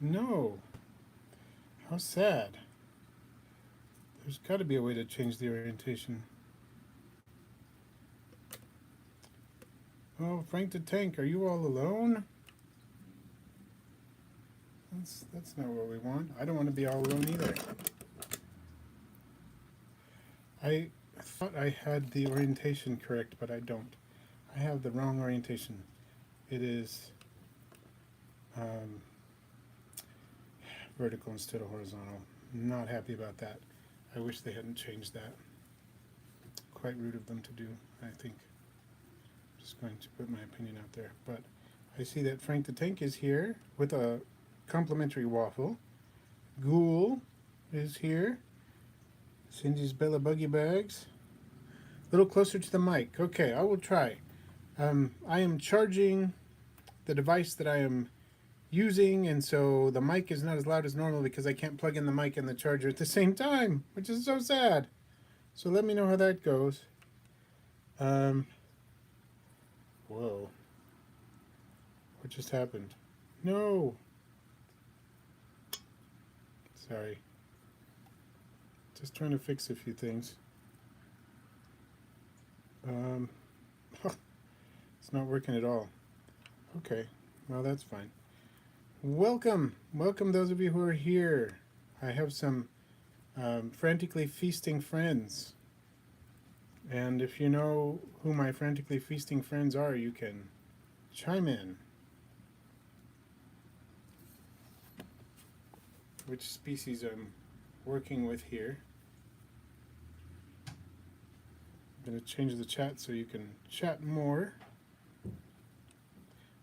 No. How sad. There's got to be a way to change the orientation. Oh, Frank the Tank, are you all alone? That's not what we want. I don't want to be all alone either. I thought I had the orientation correct, but I don't. I have the wrong orientation. It is vertical instead of horizontal. Not happy about that. I wish they hadn't changed that. Quite rude of them to do, I think. Just going to put my opinion out there. But I see that Frank the Tank is here with a complimentary waffle. Ghoul is here. Cindy's Bella Buggy Bags. A little closer to the mic. Okay, I will try. I am charging the device that I am using, and so the mic is not as loud as normal because I can't plug in the mic and the charger at the same time, which is so sad. So let me know how that goes. Whoa. What just happened? No. Sorry. Just trying to fix a few things. It's not working at all. Okay, well that's fine. Welcome those of you who are here. I have some frantically feasting friends. And if you know who my frantically feasting friends are, you can chime in. Which species I'm working with here. I'm going to change the chat so you can chat more.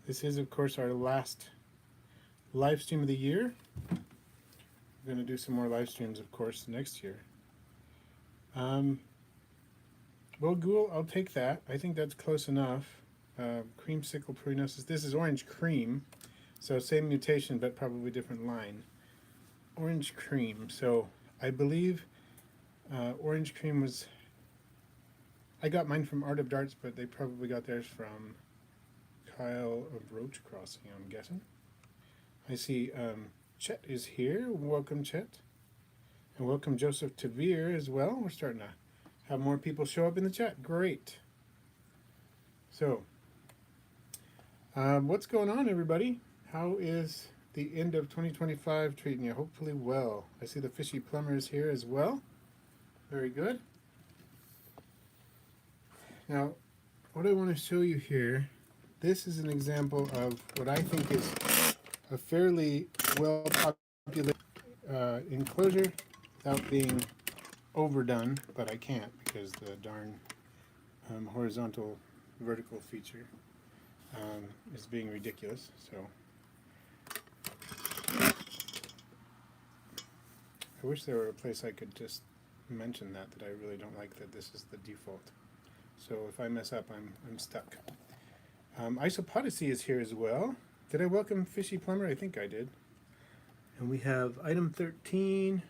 This is, of course, our last live stream of the year. We're going to do some more live streams, of course, next year. Well, Ghoul, I'll take that. I think that's close enough. Creamsicle prognosis. This is orange cream, so same mutation, but probably different line. Orange cream. So I believe orange cream was. I got mine from Art of Darts, but they probably got theirs from Kyle of Roach Crossing, I'm guessing. I see Chet is here. Welcome, Chet. And welcome Joseph Tavir as well. We're starting to have more people show up in the chat. Great. So, what's going on, everybody? How is the end of 2025 treating you? Hopefully well. I see the Fishy Plumber is here as well. Very good. Now, what I want to show you here, this is an example of what I think is a fairly well-populated enclosure without being overdone, but I can't because the darn horizontal vertical feature is being ridiculous. So I wish there were a place I could just mention that I really don't like that this is the default. So if I mess up, I'm stuck. Isopods is here as well. Did I welcome Fishy Plumber? I think I did. And we have item 13.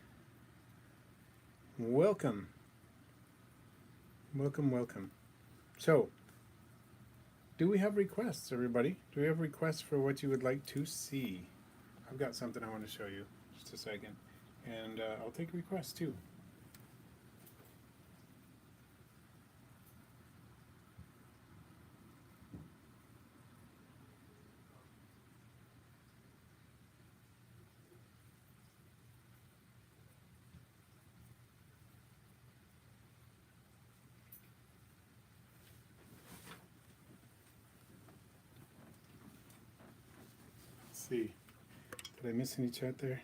Welcome. Welcome, welcome. So, do we have requests, everybody? Do we have requests for what you would like to see? I've got something I want to show you. Just a second. And I'll take requests too. See, did I miss any chat there?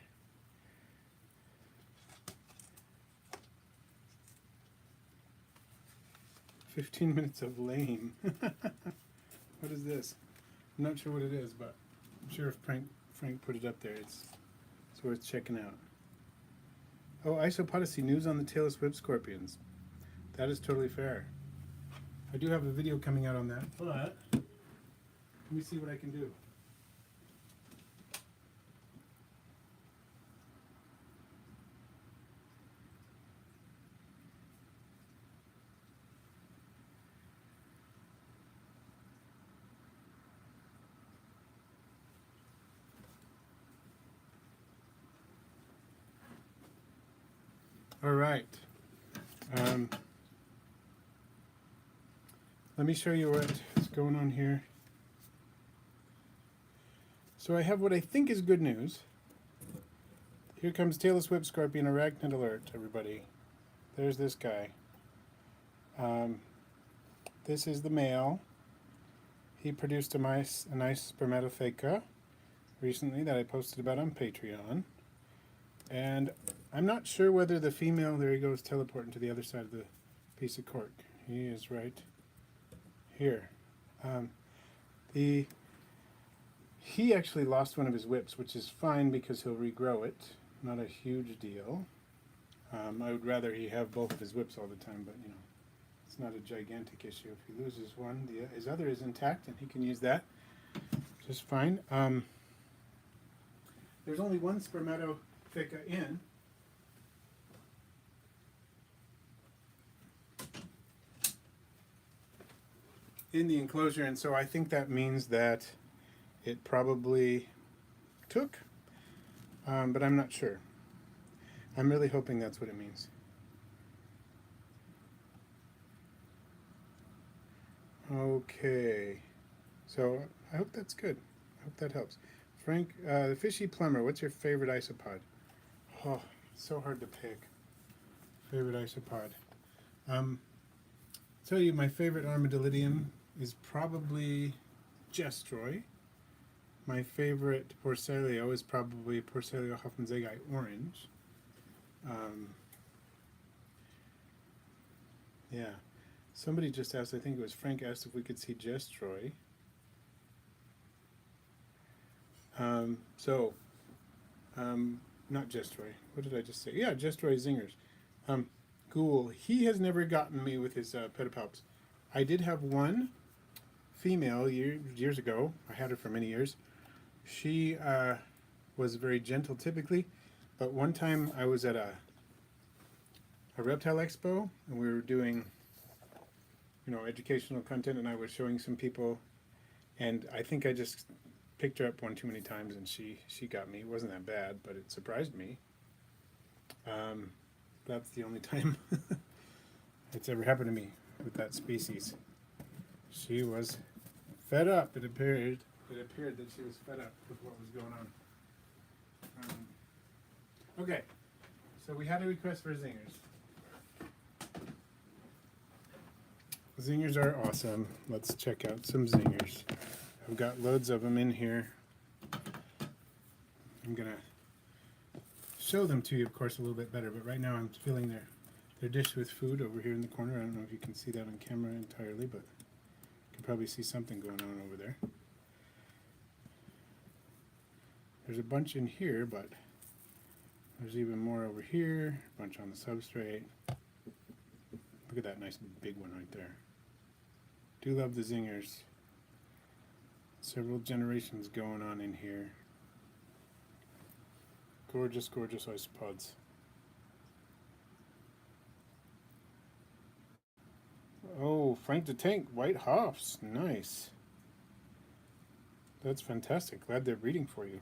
"15 minutes of lame." What is this? I'm not sure what it is, but I'm sure if Frank put it up there, it's worth checking out. Oh, Isopods news on the tailless whip scorpions. That is totally fair. I do have a video coming out on that, but let me see what I can do. All right. Let me show you what's going on here. So I have what I think is good news. Here comes Tailless whip scorpion arachnid alert, everybody. There's this guy. This is the male. He produced a nice spermatotheca recently that I posted about on Patreon. And I'm not sure whether the female, there he goes, teleporting to the other side of the piece of cork. He is right here. He actually lost one of his whips, which is fine because he'll regrow it. Not a huge deal. I would rather he have both of his whips all the time, but you know, it's not a gigantic issue. If he loses one, his other is intact, and he can use that just fine. There's only one spermatotheca in the enclosure, and so I think that means that it probably took, but I'm not sure. I'm really hoping that's what it means. Okay, so I hope that's good. I hope that helps. Frank, the fishy plumber, what's your favorite isopod? Oh, so hard to pick. Favorite isopod. Tell you my favorite Armadillidium is probably Gestroy. My favorite Porcellio is probably Porcellio Hoffman's Egg Eye Orange. Yeah. Somebody just asked, I think it was Frank, asked if we could see Gestroy. Not Gestroy. What did I just say? Yeah, Gestroy Zingers. Ghoul. He has never gotten me with his pedipalps. I did have one female years ago. I had her for many years. She was very gentle typically, but one time I was at a reptile expo and we were doing, you know, educational content, and I was showing some people, and I think I just picked her up one too many times and she got me. It wasn't that bad, but it surprised me. That's the only time it's ever happened to me with that species. She was fed up. It appeared that she was fed up with what was going on. Okay, so we had a request for zingers. Zingers are awesome. Let's check out some zingers. I've got loads of them in here. I'm gonna show them to you, of course, a little bit better, but right now I'm filling their dish with food over here in the corner. I don't know if you can see that on camera entirely, but you can probably see something going on over there. There's a bunch in here, but there's even more over here, a bunch on the substrate. Look at that nice big one right there. Do love the zingers. Several generations going on in here. Gorgeous, gorgeous isopods. Oh, Frank the Tank, White Hoffs, nice. That's fantastic. Glad they're breeding for you.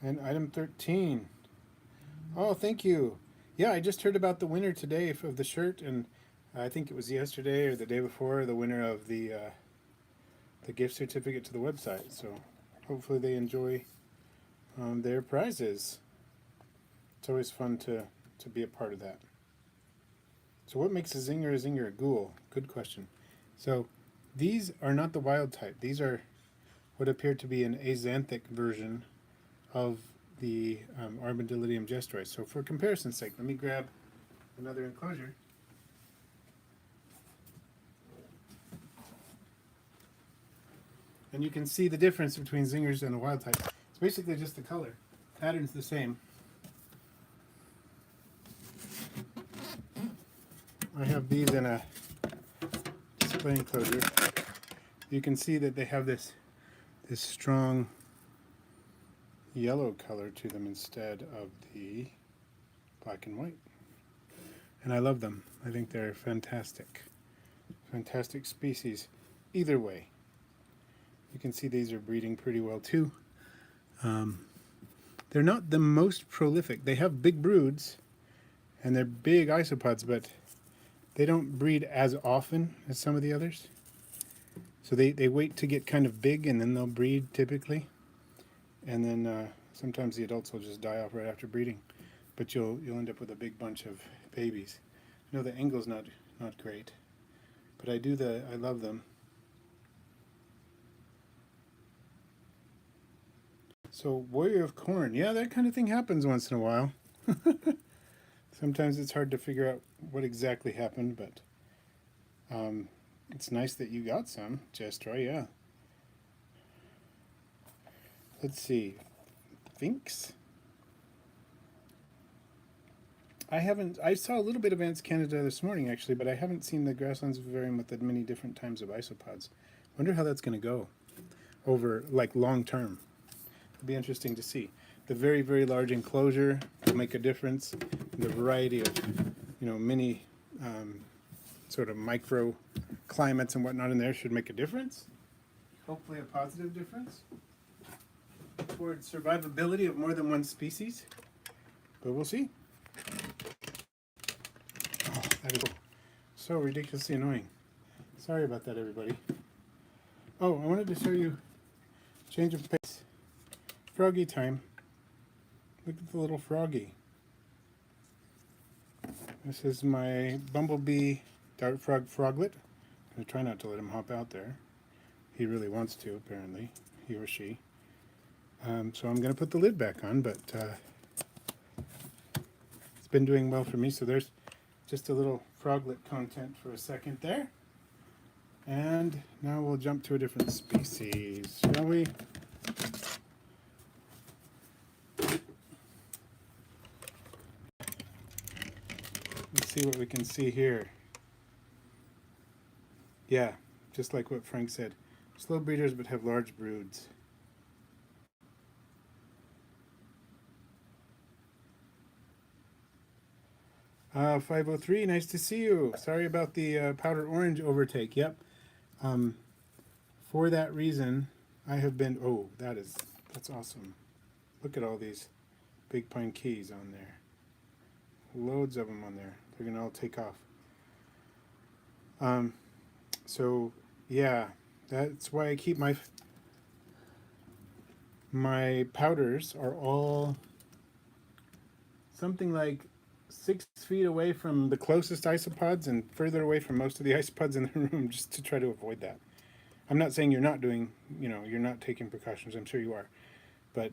And item 13. Oh, thank you. Yeah, I just heard about the winner today of the shirt, and I think it was yesterday or the day before, the winner of the gift certificate to the website. So hopefully they enjoy their prizes. It's always fun to be a part of that. So what makes a zinger a ghoul? Good question. So these are not the wild type. These are what appear to be an axanthic version of the Armadillidium gestroy. So for comparison's sake, let me grab another enclosure. And you can see the difference between zingers and the wild type. It's basically just the color. Pattern's the same. I have these in a display enclosure. You can see that they have this strong yellow color to them instead of the black and white. And I love them. I think they're fantastic. Fantastic species. Either way. You can see these are breeding pretty well too. they're not the most prolific. They have big broods, and they're big isopods, but they don't breed as often as some of the others. So they wait to get kind of big, and then they'll breed typically. And then sometimes the adults will just die off right after breeding. But you'll end up with a big bunch of babies. No, the angle's not great, but I love them. So Warrior of Corn, yeah, that kind of thing happens once in a while. Sometimes it's hard to figure out what exactly happened, but it's nice that you got some, Jestra, yeah. Let's see, Finks. I saw a little bit of Ants Canada this morning actually, but I haven't seen the grasslands vivarium with the many different types of isopods. Wonder how that's going to go over like long term. It'll be interesting to see. The very, very large enclosure will make a difference. The variety of, mini sort of micro climates and whatnot in there should make a difference. Hopefully a positive difference towards survivability of more than one species. But we'll see. Oh, that is so ridiculously annoying. Sorry about that, everybody. Oh, I wanted to show you change of pace. Froggy time. Look at the little froggy. This is my Bumblebee dart frog froglet. I'm going to try not to let him hop out there. He really wants to, apparently, he or she. So I'm going to put the lid back on, but it's been doing well for me. So there's just a little froglet content for a second there. And now we'll jump to a different species, shall we? Let's see what we can see here. Yeah, just like what Frank said. Slow breeders but have large broods. Uh, 503, nice to see you. Sorry about the powder orange overtake. Yep. For that reason, I have been... Oh, that's awesome. Look at all these big pine keys on there. Loads of them on there. They're going to all take off. So, yeah, that's why I keep my powders are all something like 6 feet away from the closest isopods and further away from most of the isopods in the room, just to try to avoid that. I'm not saying you're not doing, you're not taking precautions. I'm sure you are. But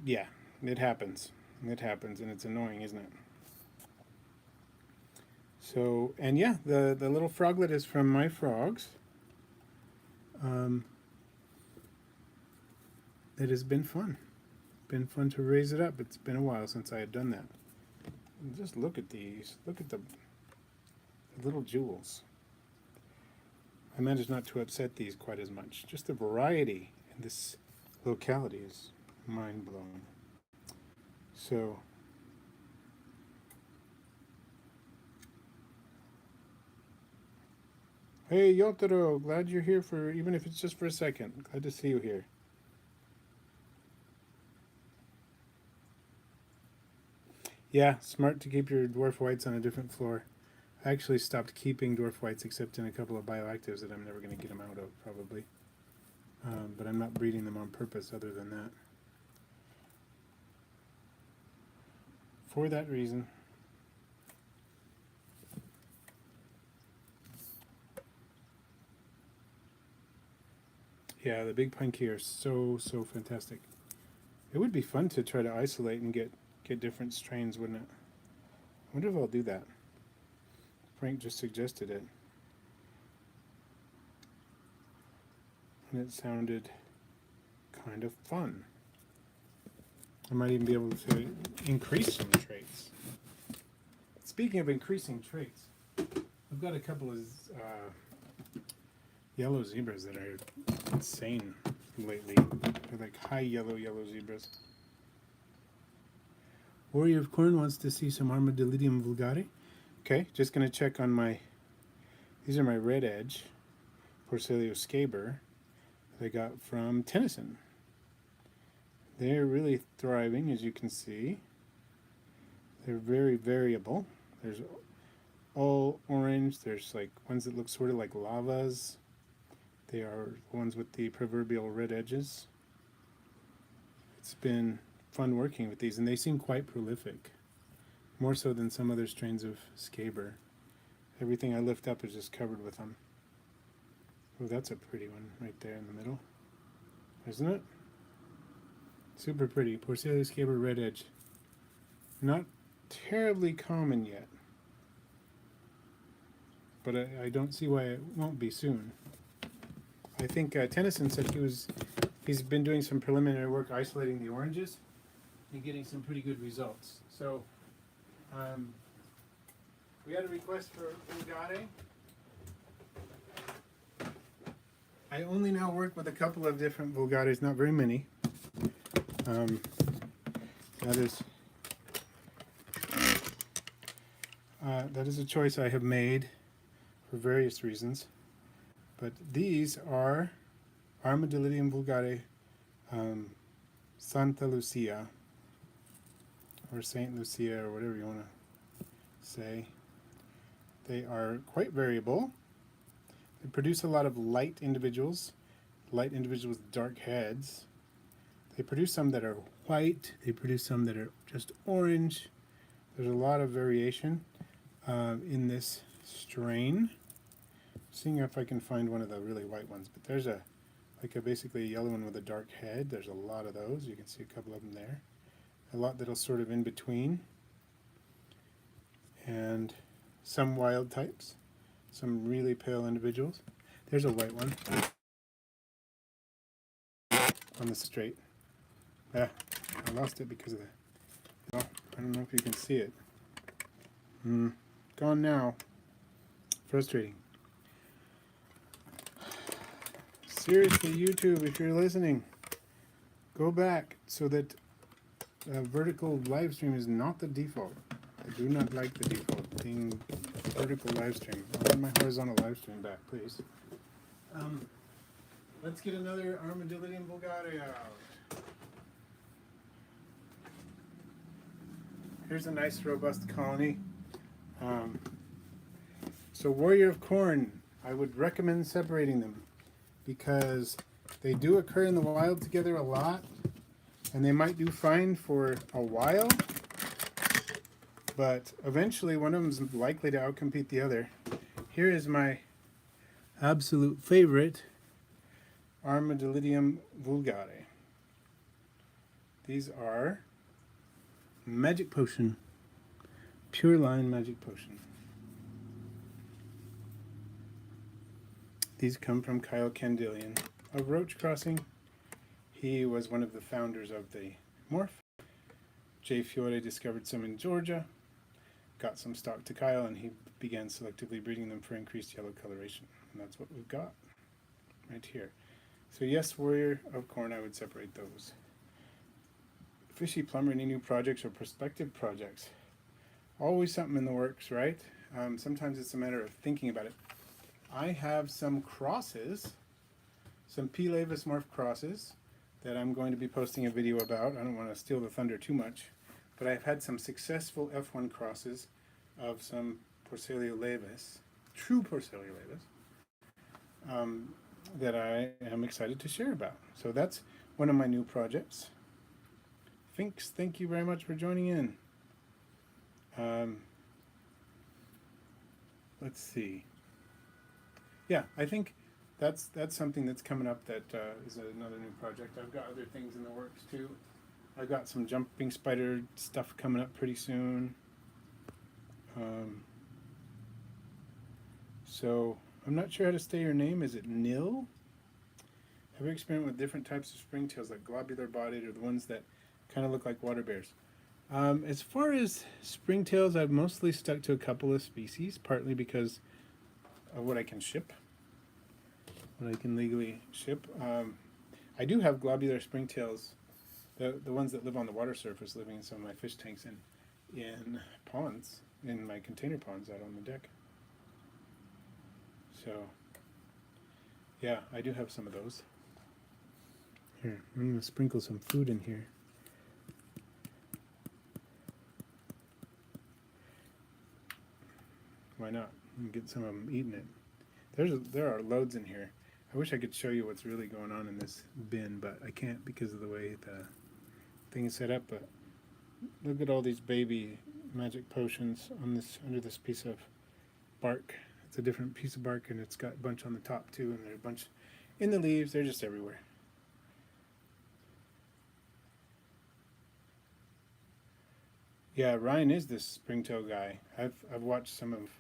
yeah, it happens. It happens, and it's annoying, isn't it? So, and yeah, the little froglet is from my frogs. It has been fun. Been fun to raise it up. It's been a while since I had done that. And just look at these. Look at the little jewels. I managed not to upset these quite as much. Just the variety in this locality is mind-blowing. So, hey Yotaro, glad you're here for, even if it's just for a second. Glad to see you here. Yeah, smart to keep your dwarf whites on a different floor. I actually stopped keeping dwarf whites except in a couple of bioactives that I'm never going to get them out of, probably. But I'm not breeding them on purpose other than that. For that reason. Yeah, the big pine key are so fantastic. It would be fun to try to isolate and get different strains, wouldn't it? I wonder if I'll do that. Frank just suggested it. And it sounded kind of fun. I might even be able to increase some traits. Speaking of increasing traits, I've got a couple of yellow zebras that are insane lately. They're like high yellow zebras. Warrior of Corn wants to see some Armadillidium vulgare. Okay, just going to check on these are my red edge Porcellio scaber that I got from Tennyson. They're really thriving, as you can see. They're very variable. There's all orange. There's like ones that look sort of like lavas. They are the ones with the proverbial red edges. It's been fun working with these, and they seem quite prolific, more so than some other strains of scaber. Everything I lift up is just covered with them. Oh, that's a pretty one right there in the middle, isn't it? Super pretty. Porcelia scaber red edge. Not terribly common yet, but I don't see why it won't be soon. I think Tennyson said he's been doing some preliminary work isolating the oranges and getting some pretty good results. So we had a request for vulgare. I only now work with a couple of different vulgares, not very many. That is a choice I have made for various reasons. But these are Armadillidium vulgare, Santa Lucia, or Saint Lucia, or whatever you want to say. They are quite variable. They produce a lot of light individuals with dark heads. They produce some that are white. They produce some that are just orange. There's a lot of variation in this strain. Seeing if I can find one of the really white ones, but there's basically a yellow one with a dark head. There's a lot of those. You can see a couple of them there. A lot that'll sort of in between, and some wild types, some really pale individuals. There's a white one on the straight. I lost it because of the. I don't know if you can see it. Gone now. Frustrating. Seriously, YouTube, if you're listening, go back so that vertical live stream is not the default. I do not like the default being vertical live stream. I want my horizontal live stream back, please. Let's get another Armadillidium vulgare out. Here's a nice robust colony. So Warrior of Corn, I would recommend separating them, because they do occur in the wild together a lot, and they might do fine for a while, but eventually one of them is likely to outcompete the other. Here is my absolute favorite, Armadillidium vulgare. These are Magic Potion, Pure Line Magic Potion. These come from Kyle Candillion of Roach Crossing. He was one of the founders of the morph. Jay Fiore discovered some in Georgia, got some stock to Kyle, and he began selectively breeding them for increased yellow coloration. And that's what we've got right here. So yes, Warrior of Corn, I would separate those. Fishy Plumber, any new projects or prospective projects? Always something in the works, right? Sometimes it's a matter of thinking about it. I have some crosses, some P. laevis morph crosses that I'm going to be posting a video about. I don't want to steal the thunder too much, but I've had some successful F1 crosses of some Porcelia laevis, true Porcelia laevis, that I am excited to share about. So that's one of my new projects. Finks, thank you very much for joining in. Let's see. Yeah, I think that's something that's coming up that is another new project. I've got other things in the works too. I've got some jumping spider stuff coming up pretty soon. So I'm not sure how to say your name. Is it Nil? Have you experimented with different types of springtails, like globular-bodied, or the ones that kind of look like water bears? As far as springtails, I've mostly stuck to a couple of species, partly because of what I can ship, what I can legally ship. I do have globular springtails, the ones that live on the water surface, living in some of my fish tanks in ponds, in my container ponds out on the deck. So, yeah, I do have some of those. Here, I'm going to sprinkle some food in here. Why not? And get some of them eating it. There are loads in here. I wish I could show you what's really going on in this bin, but I can't because of the way the thing is set up. But look at all these baby magic potions on this, under this piece of bark. It's a different piece of bark, and it's got a bunch on the top too, and there's a bunch in the leaves. They're just everywhere. Yeah, Ryan is this springtail guy. I've watched some of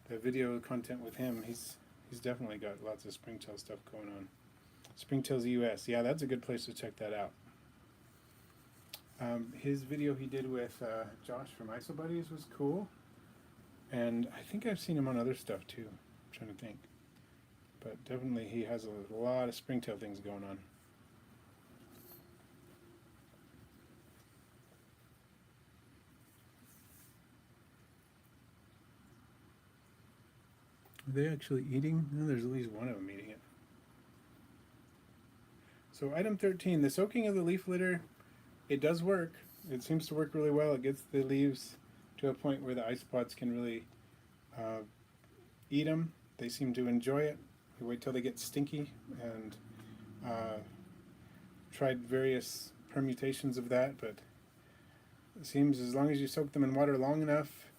the video content with him. He's definitely got lots of springtail stuff going on. Springtails US. Yeah, that's a good place to check that out. His video he did with Josh from Isopods was cool. And I think I've seen him on other stuff too. I'm trying to think. But definitely he has a lot of springtail things going on. Are they actually eating? No, there's at least one of them eating it. So item 13, the soaking of the leaf litter, it does work. It seems to work really well. It gets the leaves to a point where the isopods can really eat them. They seem to enjoy it. We wait till they get stinky, and tried various permutations of that, but it seems as long as you soak them in water long enough,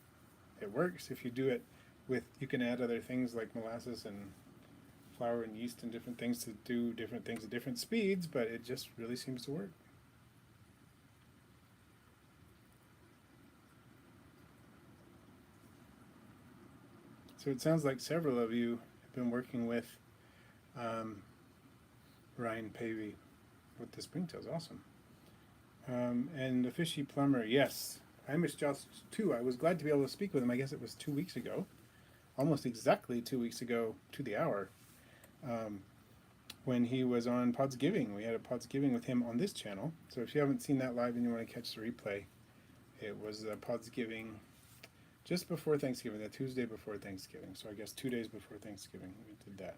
it works. If you do it with, you can add other things like molasses and flour and yeast and different things to do different things at different speeds, but it just really seems to work. So it sounds like several of you have been working with Ryan Pavey with the springtails. Awesome. And the fishy plumber, yes. I missed Josh too. I was glad to be able to speak with him. I guess it was 2 weeks ago. Almost exactly 2 weeks ago to the hour. When he was on Podsgiving. We had a Podsgiving with him on this channel. So if you haven't seen that live and you want to catch the replay, it was Podsgiving just before Thanksgiving, the Tuesday before Thanksgiving. So I guess 2 days before Thanksgiving we did that.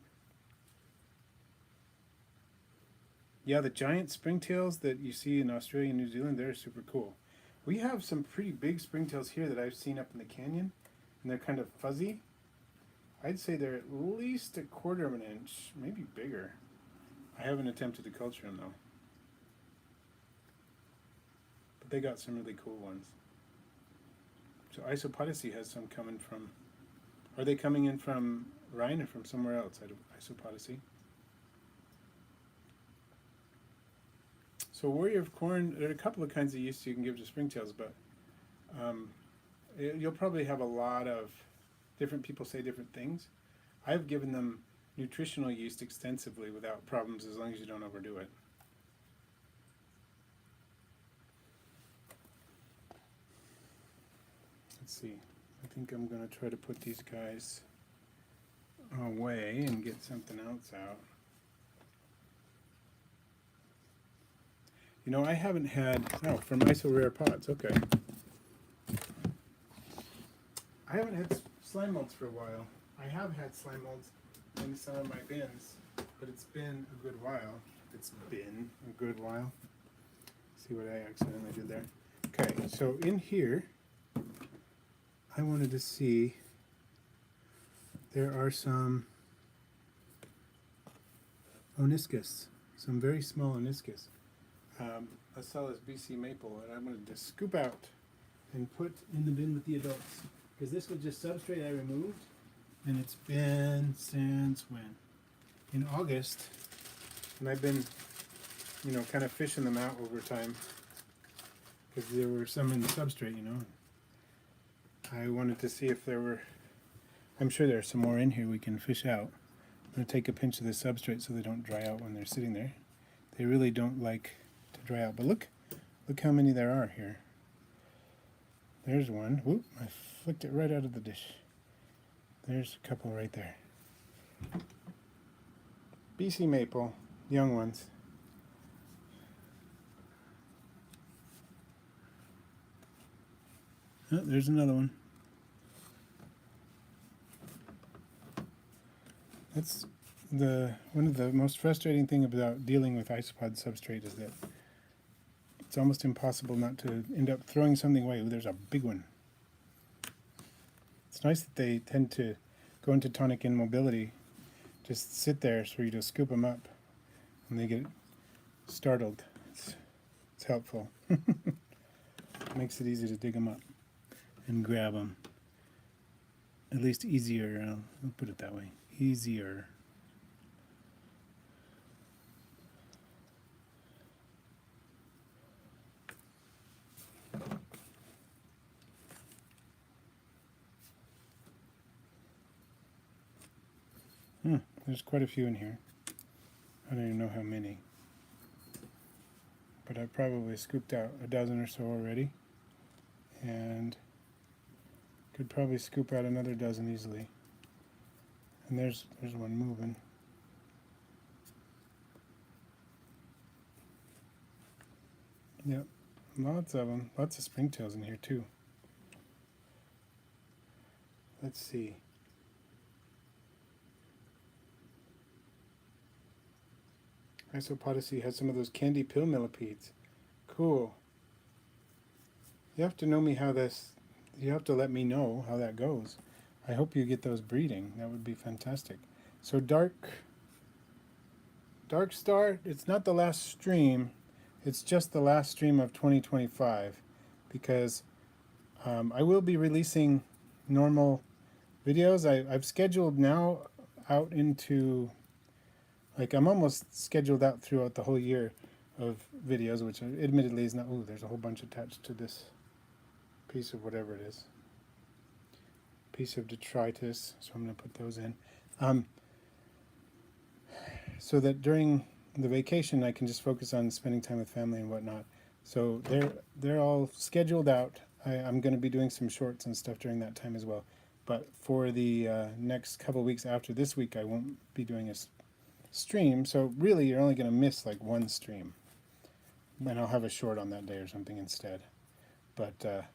Yeah, the giant springtails that you see in Australia and New Zealand, they're super cool. We have some pretty big springtails here that I've seen up in the canyon, and they're kind of fuzzy. I'd say they're at least 1/4 of an inch, maybe bigger. I haven't attempted to culture them though. But they got some really cool ones. So Isopods has some coming from, are they coming in from Ryan or from somewhere else out of Isopods? So Warrior of Corn, there are a couple of kinds of yeast you can give to springtails, but you'll probably have a lot of different people say different things. I've given them nutritional yeast extensively without problems as long as you don't overdo it. Let's see. I think I'm going to try to put these guys away and get something else out. You know, I haven't had, oh, from Iso Rare Pods, okay. I haven't had slime molds for a while. I have had slime molds in some of my bins, but it's been a good while. It's been a good while. See what I accidentally did there. Okay, so in here, I wanted to see, there are some oniscus, some very small oniscus. Acellus BC maple, and I'm going to just scoop out and put in the bin with the adults, because this was just substrate I removed, and it's been since when? In August, and I've been, you know, kind of fishing them out over time, because there were some in the substrate, you know. I wanted to see if there were, I'm sure there's some more in here we can fish out. I'm going to take a pinch of the substrate so they don't dry out when they're sitting there. They really don't like to dry out, but look how many there are here. There's one. Whoop, I flicked it right out of the dish. There's a couple right there. BC maple, young ones. Oh, there's another one. one of the most frustrating thing about dealing with isopod substrate is that it's almost impossible not to end up throwing something away. Ooh, there's a big one. It's nice that they tend to go into tonic immobility, just sit there so you just scoop them up when they get startled. It's helpful. Makes it easy to dig them up and grab them. At least easier, I'll put it that way. Easier. There's quite a few in here. I don't even know how many. But I've probably scooped out a dozen or so already. And could probably scoop out another dozen easily. And there's one moving. Yep, lots of them. Lots of springtails in here too. Let's see. Isopods has some of those candy pill millipedes. Cool. You have to know me how this, you have to let me know how that goes. I hope you get those breeding. That would be fantastic. So Dark Star, it's not the last stream. It's just the last stream of 2025 because I will be releasing normal videos. I've scheduled now out into, like, I'm almost scheduled out throughout the whole year of videos, which admittedly is not, ooh, there's a whole bunch attached to this piece of whatever it is. Piece of detritus, so I'm going to put those in. So that during the vacation I can just focus on spending time with family and whatnot. So they're all scheduled out. I'm going to be doing some shorts and stuff during that time as well. But for the next couple weeks after this week, I won't be doing a stream. So really, you're only going to miss like one stream. And I'll have a short on that day or something instead. But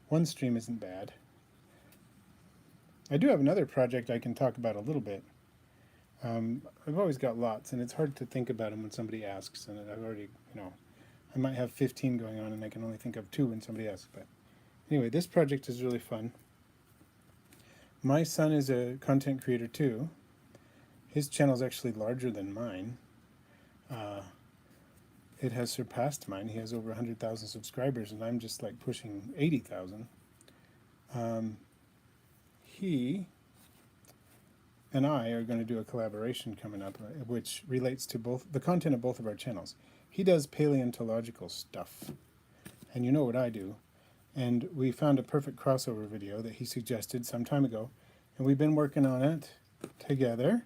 one stream isn't bad. I do have another project I can talk about a little bit. I've always got lots, and it's hard to think about them when somebody asks. And I've already, I might have 15 going on, and I can only think of 2 when somebody asks. But anyway, this project is really fun. My son is a content creator too. His channel is actually larger than mine. It has surpassed mine. He has over 100,000 subscribers, and I'm just like pushing 80,000. He and I are going to do a collaboration coming up, which relates to both the content of both of our channels. He does paleontological stuff, and you know what I do. And we found a perfect crossover video that he suggested some time ago, and we've been working on it together.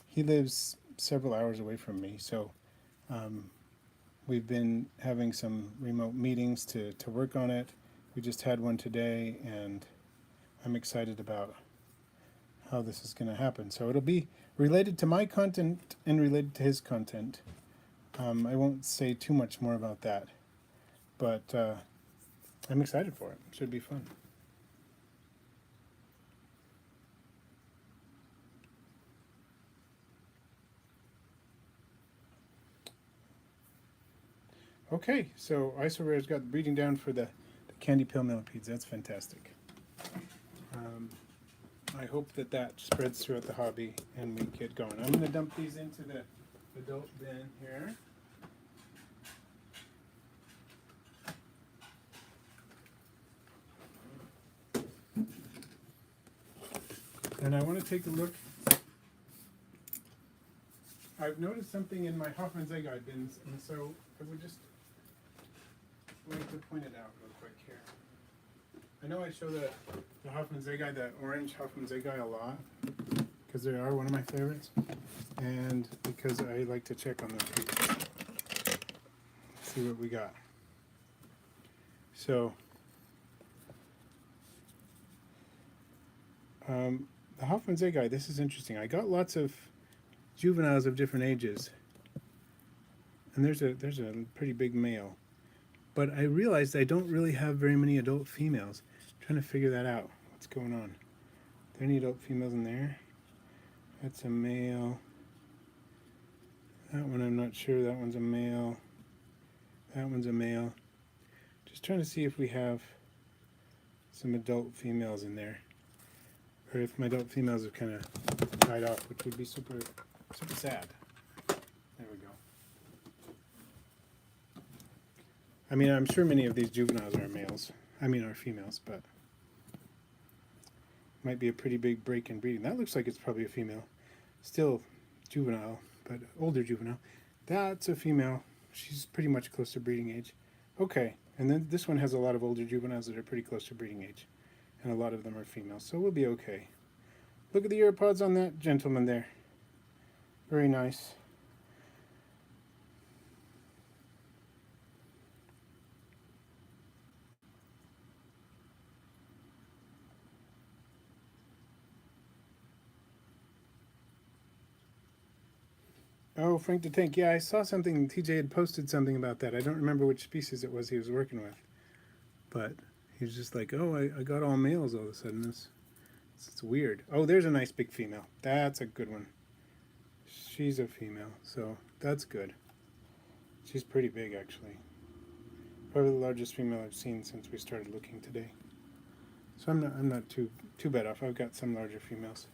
He lives several hours away from me, so we've been having some remote meetings to work on it. We just had one today, and I'm excited about how this is going to happen. So it'll be related to my content and related to his content. I won't say too much more about that, but I'm excited for it. It should be fun. Okay, so Isorare's got the breeding down for the candy pill millipedes. That's fantastic. I hope that spreads throughout the hobby and we get going. I'm going to dump these into the adult bin here. And I want to take a look. I've noticed something in my Hoffman Zinger bins, and so I would just like to point it out real quick here. I know I show the Hoffman Zinger, the orange Hoffman Zinger a lot, because they are one of my favorites, and because I like to check on them. See what we got. So, the Hoffman Zinger, this is interesting. I got lots of juveniles of different ages, and there's a pretty big male. But I realized I don't really have very many adult females. I'm trying to figure that out. What's going on? Are there any adult females in there? That's a male. That one I'm not sure. That one's a male. That one's a male. Just trying to see if we have some adult females in there, or if my adult females have kind of died off, which would be super sad. There we go. I mean, I'm sure many of these juveniles are males. I mean, are females, but might be a pretty big break in breeding. That looks like it's probably a female. Still juvenile, but older juvenile. That's a female. She's pretty much close to breeding age. Okay, and then this one has a lot of older juveniles that are pretty close to breeding age, and a lot of them are females, so we'll be okay. Look at the earpods on that gentleman there. Very nice. Oh, Frank the Tank. Yeah, I saw something. TJ had posted something about that. I don't remember which species it was he was working with. But he was just like, oh, I got all males all of a sudden. It's weird. Oh, there's a nice big female. That's a good one. She's a female, so that's good. She's pretty big, actually. Probably the largest female I've seen since we started looking today. So I'm not too bad off. I've got some larger females.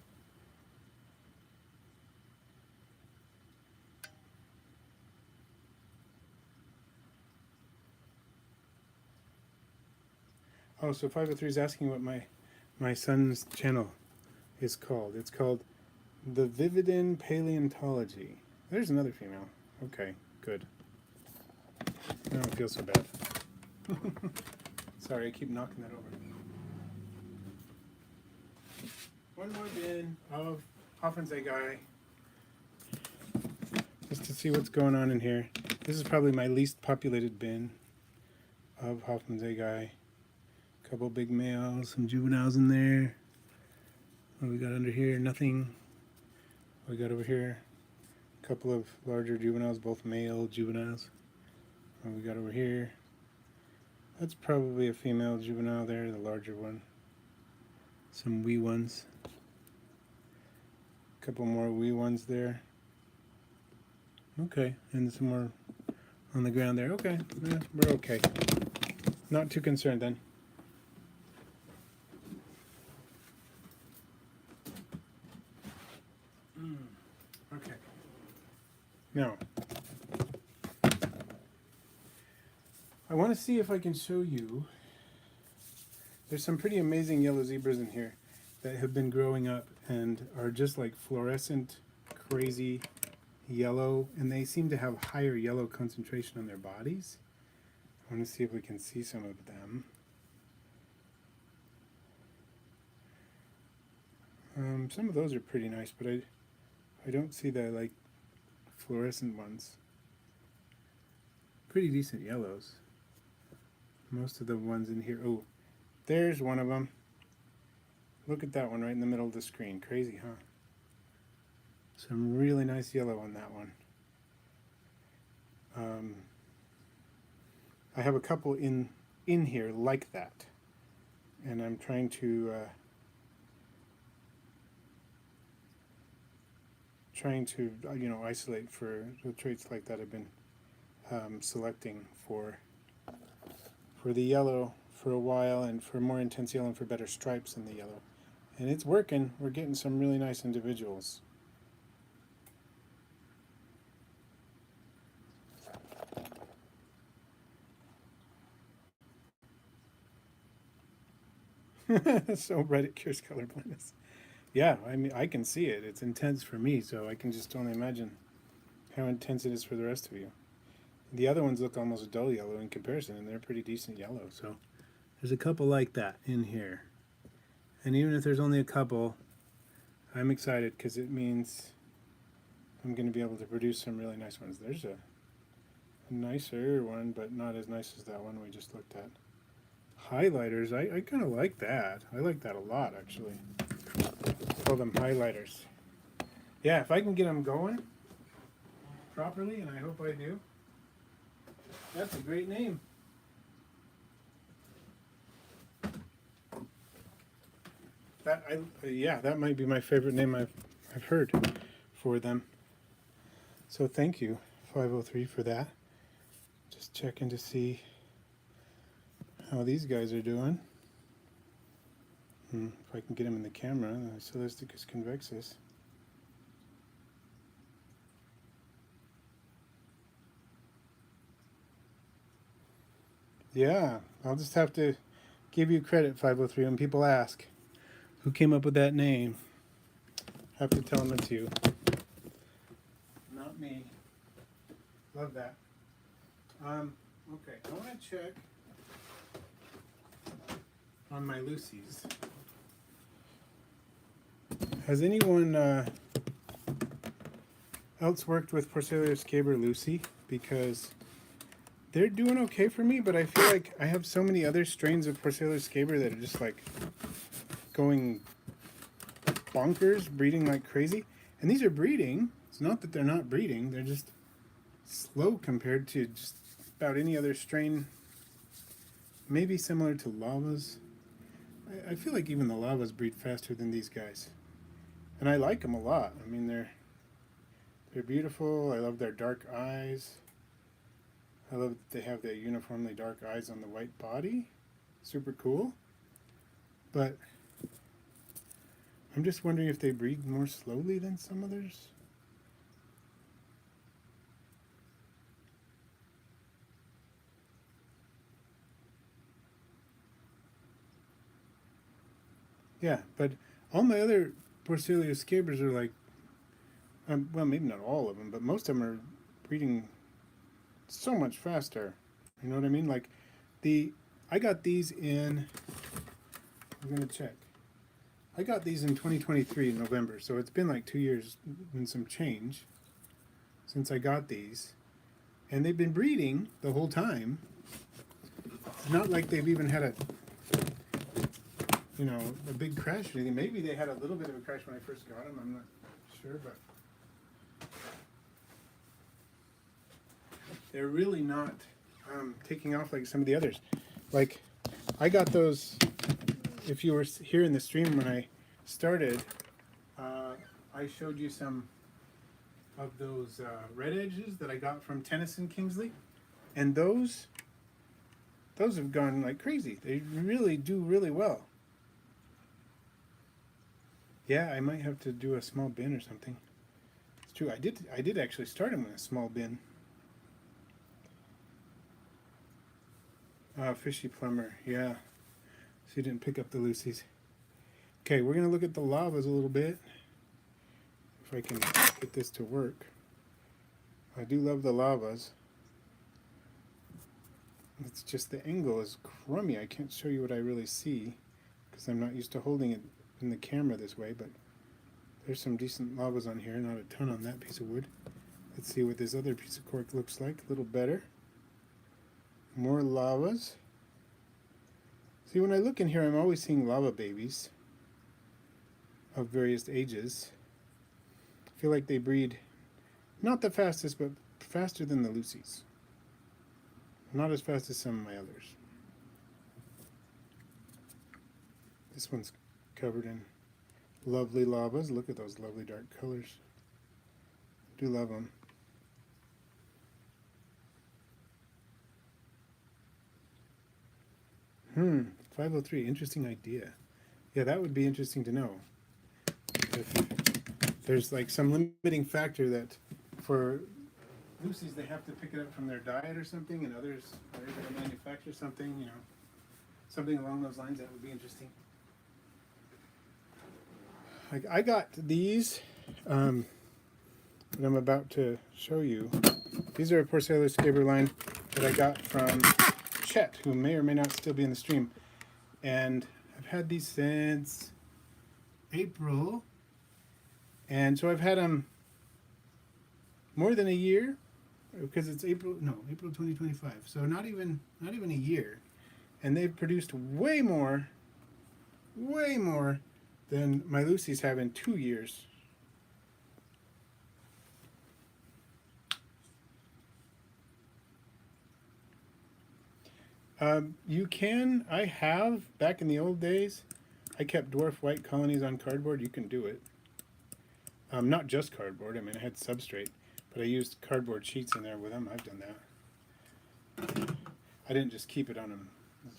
Oh, so 503 is asking what my son's channel is called. It's called The Vividin Paleontology. There's another female. Okay, good. I don't feel so bad. Sorry, I keep knocking that over. One more bin of Hoffman's egg eye. Just to see what's going on in here. This is probably my least populated bin of Hoffman's egg eye. Couple big males, some juveniles in there. What we got under here? Nothing. What we got over here? A couple of larger juveniles, both male juveniles. What we got over here? That's probably a female juvenile there, the larger one. Some wee ones. A couple more wee ones there. Okay, and some more on the ground there. Okay, yeah, we're okay. Not too concerned then. Okay. Now, I want to see if I can show you. There's some pretty amazing yellow zebras in here that have been growing up and are just like fluorescent, crazy yellow, and they seem to have higher yellow concentration on their bodies. I want to see if we can see some of them. Some of those are pretty nice, but I don't see the like fluorescent ones. Pretty decent yellows. Most of the ones in here. Oh, there's one of them. Look at that one right in the middle of the screen. Crazy, huh? Some really nice yellow on that one. I have a couple in here like that, and I'm trying to isolate for the traits like that. I've been selecting for the yellow for a while, and for more intense yellow and for better stripes in the yellow. And it's working. We're getting some really nice individuals. So bright it cures color blindness. Yeah, I mean, I can see it. It's intense for me, so I can just only imagine how intense it is for the rest of you. The other ones look almost dull yellow in comparison, and they're pretty decent yellow. So there's a couple like that in here. And even if there's only a couple, I'm excited because it means I'm going to be able to produce some really nice ones. There's a nicer one, but not as nice as that one we just looked at. Highlighters, I kind of like that. I like that a lot, actually. Call them highlighters. Yeah, if I can get them going properly, and I hope I do, that's a great name. That might be my favorite name I've I've heard for them. So thank you, 503, for that. Just checking to see how these guys are doing. If I can get them in the camera, Silisticus convexus. Yeah, I'll just have to give you credit, 503, when people ask who came up with that name. I have to tell them it's you. Not me. Love that. Okay, I want to check on my Lucy's. Has anyone else worked with Porcellus caber Lucy? Because they're doing okay for me, but I feel like I have so many other strains of Porcellus caber that are just like going bonkers, breeding like crazy. And these are breeding. It's not that they're not breeding, they're just slow compared to just about any other strain. Maybe similar to lavas. I feel like even the lavas breed faster than these guys. And I like them a lot. I mean, they're beautiful. I love their dark eyes. I love that they have the uniformly dark eyes on the white body. Super cool. But I'm just wondering if they breed more slowly than some others. Yeah, but all my other Porcellus cabers are like, well, maybe not all of them, but most of them are breeding so much faster. You know what I mean? Like I got these in, I'm going to check. I got these in 2023 in November, so it's been like 2 years and some change since I got these. And they've been breeding the whole time. It's not like they've even had a big crash or anything. Maybe they had a little bit of a crash when I first got them. I'm not sure, but they're really not taking off like some of the others. Like, I got those, if you were here in the stream when I started, I showed you some of those red edges that I got from Tennyson Kingsley, and those have gone like crazy. They really do really well. Yeah, I might have to do a small bin or something. It's true. I did actually start them in a small bin. Fishy plumber. Yeah. So you didn't pick up the Lucy's. Okay, we're gonna look at the lavas a little bit. If I can get this to work. I do love the lavas. It's just the angle is crummy. I can't show you what I really see because I'm not used to holding it in the camera this way, but there's some decent lavas on here, not a ton on that piece of wood. Let's see what this other piece of cork looks like, a little better. More lavas. See, when I look in here, I'm always seeing lava babies of various ages. I feel like they breed not the fastest, but faster than the Lucy's. Not as fast as some of my others. This one's covered in lovely lavas. Look at those lovely dark colors. Do love them. 503, interesting idea. Yeah, that would be interesting to know. If there's like some limiting factor that for Lucy's they have to pick it up from their diet or something, and others are able to manufacture something, something along those lines. That would be interesting. Like, I got these that I'm about to show you. These are a Porcellus caber line that I got from Chet, who may or may not still be in the stream. And I've had these since April. And so I've had them more than a year, because it's April 2025. So not even a year. And they've produced way more than my Lucy's have in 2 years. You can, I have, back in the old days, I kept dwarf white colonies on cardboard. You can do it. Not just cardboard. I mean, I had substrate, but I used cardboard sheets in there with them. I've done that. I didn't just keep it on them.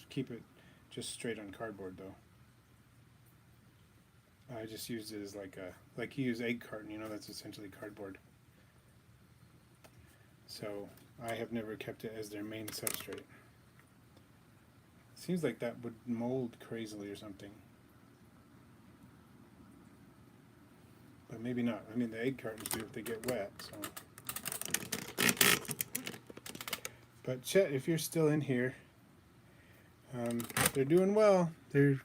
Keep it just straight on cardboard, though. I just used it as like you use egg carton, you know, that's essentially cardboard. So I have never kept it as their main substrate. Seems like that would mold crazily or something. But maybe not. I mean, the egg cartons do if they get wet, so. But Chet, if you're still in here, they're doing well. They're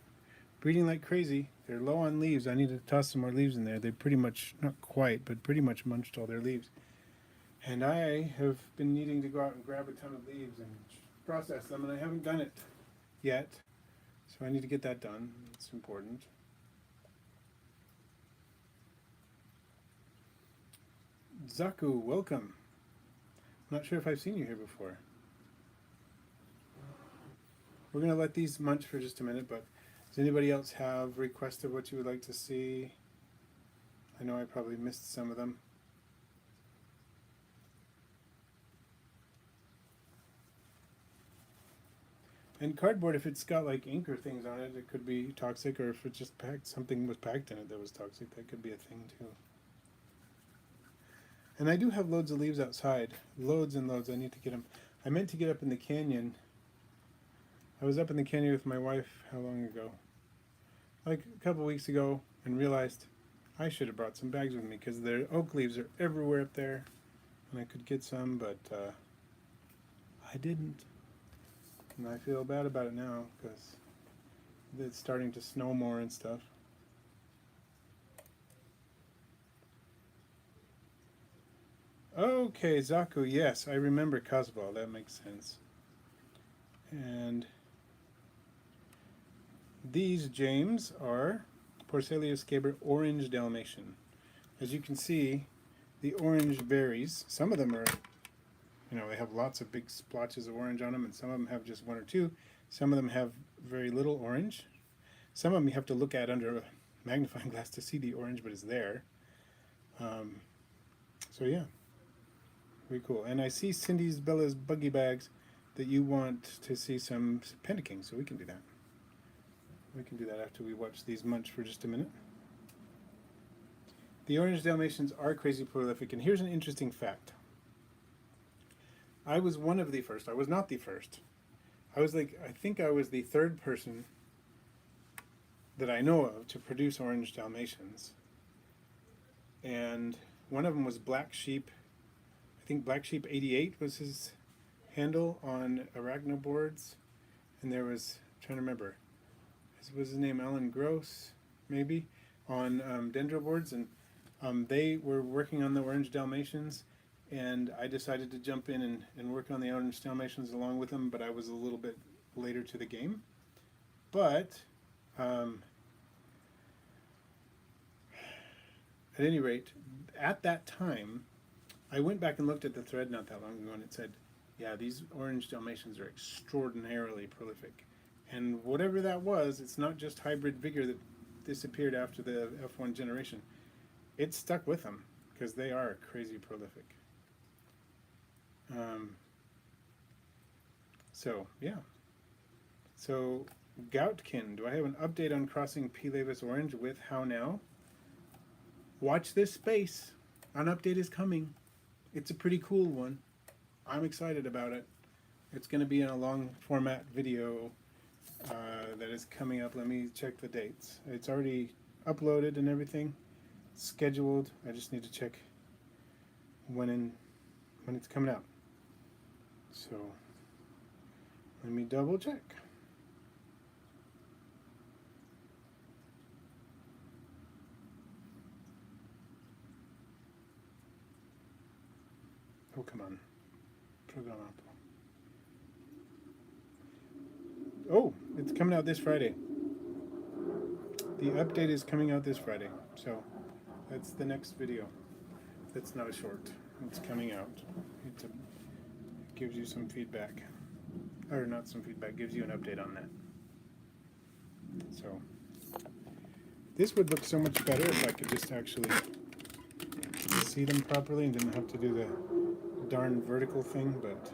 breeding like crazy. They're low on leaves. I need to toss some more leaves in there. They pretty much, not quite, but pretty much munched all their leaves. And I have been needing to go out and grab a ton of leaves and process them, and I haven't done it yet. So I need to get that done. It's important. Zaku, welcome. I'm not sure if I've seen you here before. We're going to let these munch for just a minute, but does anybody else have requests of what you would like to see? I know I probably missed some of them. And cardboard, if it's got like ink or things on it, it could be toxic, or if it's just packed, something was packed in it that was toxic, that could be a thing too. And I do have loads of leaves outside. Loads and loads. I need to get them. I meant to get up in the canyon. I was up in the canyon with my wife, how long ago? Like a couple weeks ago, and realized I should have brought some bags with me because their oak leaves are everywhere up there. And I could get some, but I didn't. And I feel bad about it now because it's starting to snow more and stuff. Okay, Zaku, yes, I remember Casbah, that makes sense. And these, James, are Porcelius scaber orange Dalmatian. As you can see, the orange varies. Some of them are, you know, they have lots of big splotches of orange on them, and some of them have just one or two. Some of them have very little orange. Some of them you have to look at under a magnifying glass to see the orange, but it's there. So yeah, very cool. And I see Cindy's Bella's buggy bags that you want to see some Pentakings, so we can do that. We can do that after we watch these munch for just a minute. The orange Dalmatians are crazy prolific, and here's an interesting fact. I was one of the first. I was not the first. I think I was the third person that I know of to produce orange Dalmatians. And one of them was Black Sheep. I think Black Sheep 88 was his handle on Arachnoboards. And there was, I'm trying to remember, was his name Alan Gross, maybe, on Dendroboards. And they were working on the orange Dalmatians. And I decided to jump in and work on the orange Dalmatians along with them, but I was a little bit later to the game. But at any rate, at that time, I went back and looked at the thread not that long ago, and it said, yeah, these orange Dalmatians are extraordinarily prolific. And whatever that was, it's not just hybrid vigor that disappeared after the F1 generation. It stuck with them, because they are crazy prolific. So, yeah. So, Goutkin, do I have an update on crossing P. laevis orange with How Now? Watch this space. An update is coming. It's a pretty cool one. I'm excited about it. It's going to be in a long format video that is coming up. Let me check the dates. It's already uploaded and everything. It's scheduled. I just need to check when it's coming out. So let me double check. Oh, come on. Programato. Oh, it's coming out this Friday. The update is coming out this Friday. So that's the next video. That's not a short. It's coming out. It gives you some feedback. Or not some feedback, gives you an update on that. So this would look so much better if I could just actually see them properly and didn't have to do the darn vertical thing, but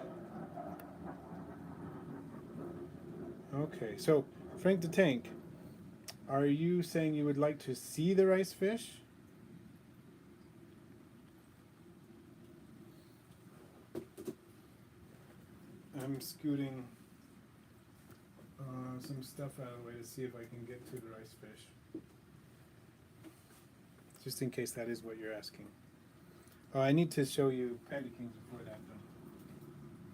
okay. So Frank the Tank, are you saying you would like to see the rice fish? I'm scooting some stuff out of the way to see if I can get to the rice fish. Just in case that is what you're asking. Oh, I need to show you Panda Kings before that though.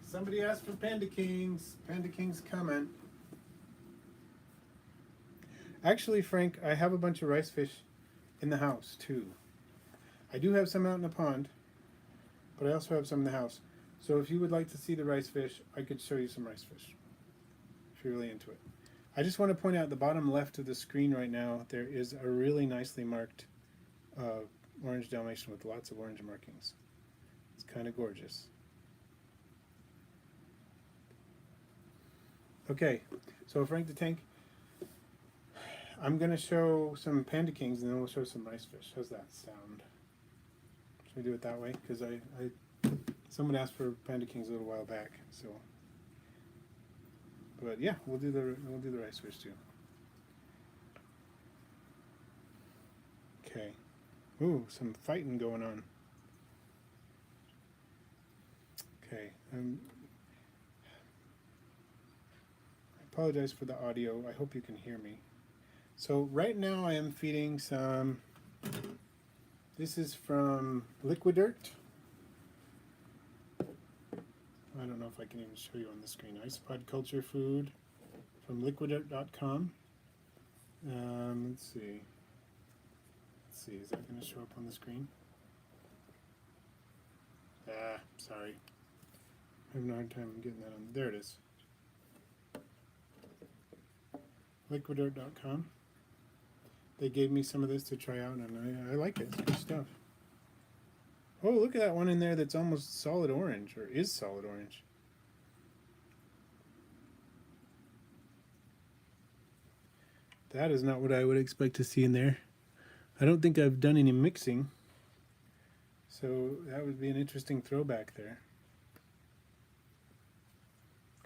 Somebody asked for Panda Kings. Panda Kings coming. Actually, Frank, I have a bunch of rice fish in the house too. I do have some out in the pond, but I also have some in the house. So if you would like to see the rice fish, I could show you some rice fish, if you're really into it. I just want to point out the bottom left of the screen right now, there is a really nicely marked orange Dalmatian with lots of orange markings. It's kind of gorgeous. Okay, so Frank the Tank, I'm going to show some Panda Kings and then we'll show some rice fish. How's that sound? Should we do it that way? Because someone asked for Panda Kings a little while back, so. But yeah, we'll do the rice fish too. Okay. Ooh, some fighting going on. Okay. I apologize for the audio. I hope you can hear me. So right now I am feeding some. This is from Liquidirt. I don't know if I can even show you on the screen. Isopod culture food from liquidirt.com. Let's see. Is that going to show up on the screen? Sorry. I'm having a hard time getting that on. There it is. Liquidirt.com. They gave me some of this to try out, and I like it. It's good stuff. Oh, look at that one in there that's almost solid orange, or is solid orange. That is not what I would expect to see in there. I don't think I've done any mixing, so that would be an interesting throwback there.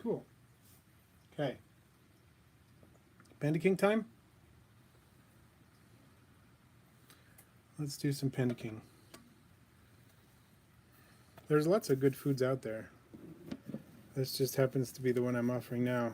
Cool. Okay. Panda King time? Let's do some Panda King. There's lots of good foods out there. This just happens to be the one I'm offering now.